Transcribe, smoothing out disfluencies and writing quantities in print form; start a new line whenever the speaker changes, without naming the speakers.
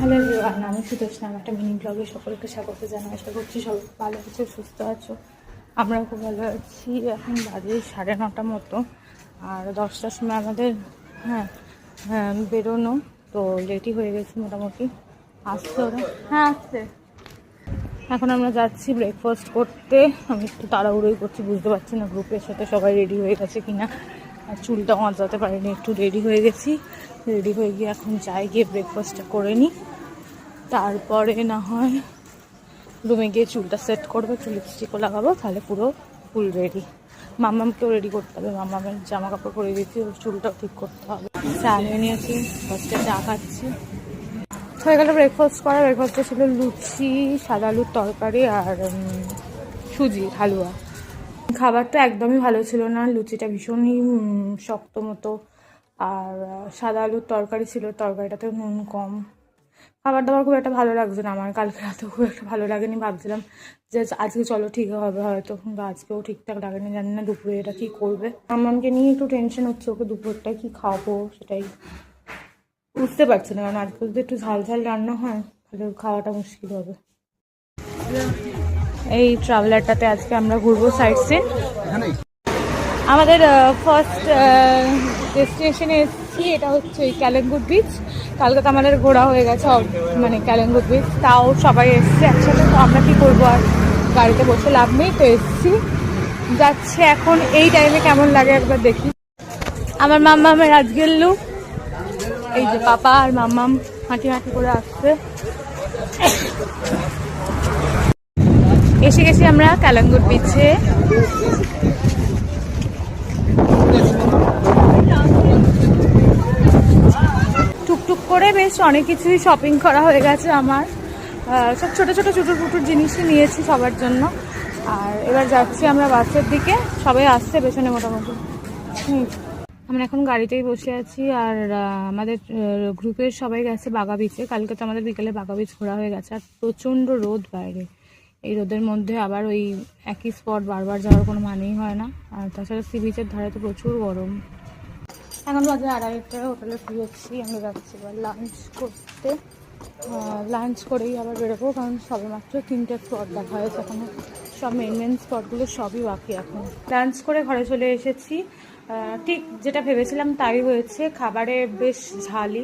Hello everyone, আমি সুতোষনা। আমার একটা মিনি ব্লগে সকলকে স্বাগত জানাই। আশা করছি সবাই ভালো আছো, সুস্থ আছো। আমরাও খুব ভালো আছি। এখন বাজে 9:30 মতো, আর 10টার সময় আমাদের বেরোনো, তো লেটই হয়ে গেছি মোটামুটি। আসছে ওরা, আসছে। এখন আমরা যাচ্ছি ব্রেকফাস্ট করতে। আমি একটু তাড়াহুড়োই করছি, বুঝতে পারছি না গ্রুপের সাথে সবাই রেডি হয়ে গেছে কিনা। আর চুলটা মাজাতে পারিনি, একটু রেডি হয়ে গেছি। রেডি হয়ে গিয়ে এখন যাই, গিয়ে ব্রেকফাস্টটা করে নিই, তারপরে না হয় রুমে গিয়ে চুলটা সেট করবে, একটু লিপস্টিকও লাগাবো, তাহলে পুরো ফুল রেডি। মাম্মামকেও রেডি করতে হবে, মাম্মামের জামা কাপড় পরে দিয়েছি, ওর চুলটাও ঠিক করতে হবে। চা নিয়ে নিয়েছি, ফার্স্টে চা খাচ্ছি। হয়ে গেল ব্রেকফাস্ট করা। ব্রেকফাস্টে ছিল লুচি, সাদা আলুর তরকারি আর সুজি হালুয়া। খাবারটা একদমই ভালো ছিল না, লুচিটা ভীষণই শক্ত মতো, আর সাদা আলুর তরকারি ছিল, তরকারিটাতে নুন কম। খাবার দাবার খুব একটা ভালো লাগছে না আমার, কালকে রাতেও খুব একটা ভালো লাগেনি। ভাবছিলাম যে আজকে চলো ঠিক হবে হয়তো, কিন্তু আজকেও ঠিকঠাক লাগেনি। জানি না দুপুরে এটা কী করবে। আমাকে নিয়ে একটু টেনশন হচ্ছে, ওকে দুপুরটা কি খাওয়াবো সেটাই বুঝতে পারছি না। কারণ আজকে যদি একটু ঝাল ঝাল রান্না হয় তাহলে খাওয়াটা মুশকিল হবে। এই ট্রাভেলারটাতে আজকে আমরা ঘুরবো সাইড সিন। আমাদের ফার্স্ট ডেস্টিনেশনে এসেছি, এটা হচ্ছে ওই ক্যালেঙ্গুট বিচ। কালকে তো আমাদের ঘোরা হয়ে গেছে, মানে ক্যালেঙ্গুট বিচ, তাও সবাই এসছে একসাথে। তো আমরা কী করবো, আর গাড়িতে বসে লাভ নেই, তো এসছি, যাচ্ছে এখন। এই টাইমে কেমন লাগে একবার দেখি। আমার মাম্মামের আজকের লুক, এই যে পাপা আর মাম্মাম হাঁটি হাঁটি করে আসছে। এসে গেছি আমরা ক্যালেঙ্গুট বিচে। টুকটুক করে বেশ অনেক কিছুই শপিং করা হয়ে গেছে আমার। সব ছোটো ছোটো চুটুর পুটুর জিনিসই নিয়েছি সবার জন্য। আর এবার যাচ্ছি আমরা বাসের দিকে, সবাই আসছে পেছনে মোটামুটি। আমরা এখন গাড়িতেই বসে আছি, আর আমাদের গ্রুপের সবাই গেছে বাগা বিচে। কালকে তো আমাদের বিকেলে বাগা বিচ ঘোরা হয়ে গেছে, আর প্রচণ্ড রোদ বাইরে। এই রোদের মধ্যে আবার ওই একই স্পট বারবার যাওয়ার কোনো মানেই হয় না। আর তাছাড়া সি বিচের ধারে তো প্রচুর গরম। এখন বাজে 2:30, হোটেলে ফিরেছি। আমরা যাচ্ছি এবার লাঞ্চ করতে। লাঞ্চ করেই আবার বেরোবো, কারণ সবে মাত্র 3টে স্পট দেখা হয়েছে, এখন সব মেন স্পটগুলো সবই বাকি। এখন লাঞ্চ করে ঘরে চলে এসেছি। ঠিক যেটা ভেবেছিলাম তাই হয়েছে, খাবারে বেশ ঝালই।